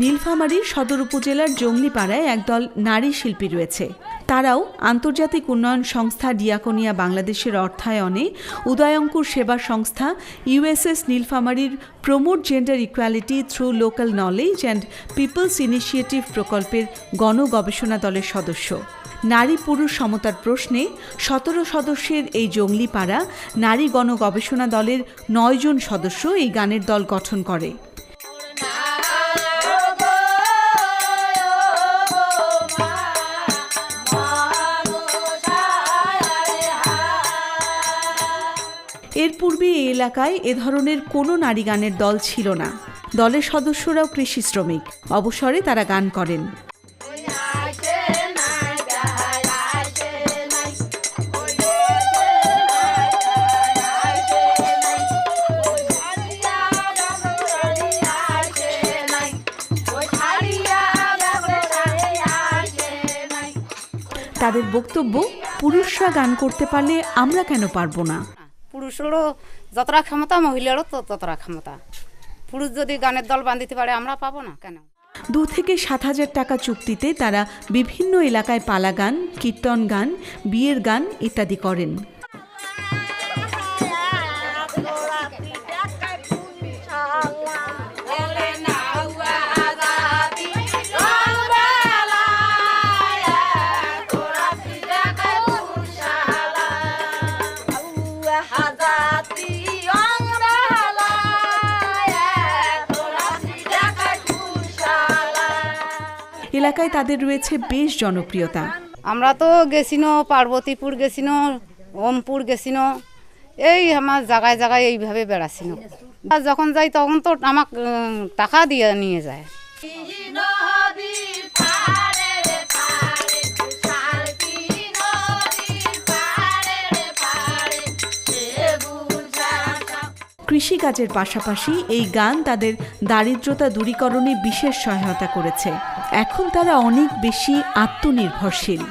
নীলফামারীর সদর উপজেলার জংলিপাড়ায় একদল নারী শিল্পী রয়েছে। তারাও আন্তর্জাতিক উন্নয়ন সংস্থা ডিয়াকোনিয়া বাংলাদেশের অর্থায়নে উদয়ঙ্কুর সেবা সংস্থা ইউএসএস নীলফামারীর promote gender equality through local knowledge and people's initiative প্রকল্পের গণগবেষণা দলের সদস্য। নারী পুরুষ সমতার প্রশ্নে ১৭ সদস্যের এই জংলিপাড়া নারী গণগবেষণা দলের ৯ জন সদস্য এই গানের দল গঠন করে। এর পূর্বে এই এলাকায় এ ধরনের কোনো নারী গানের দল ছিল না। দলের সদস্যরাও কৃষি শ্রমিক, অবসরে তারা গান করেন। তাদের বক্তব্য, পুরুষরা গান করতে পারলে আমরা কেন পারবো না? পুরুষেরও যতটা ক্ষমতা, মহিলারও ততটা ক্ষমতা। পুরুষ যদি গানের দল বাঁধিতে পারে, আমরা পাবো না কেন? ২ থেকে ৭,০০০ টাকা চুক্তিতে তারা বিভিন্ন এলাকায় পালা গান, কীর্তন গান, বিয়ের গান ইত্যাদি করেন। এলাকায় তাদের রয়েছে বেশ জনপ্রিয়তা। আমরা তো গেছিনো, পার্বতীপুর গেছিনো, ওমপুর গেছিনো, এই আমার জায়গায় জায়গায় এইভাবে বেড়াছিনো। যখন যাই তখন তো আমাকে টাকা দিয়ে নিয়ে যায়। কৃষিকাজের পাশাপাশি এই গান তাদের দারিদ্রতা দূরীকরণে বিশেষ সহায়তা করেছে। এখন তারা অনেক বেশি আত্মনির্ভরশীল।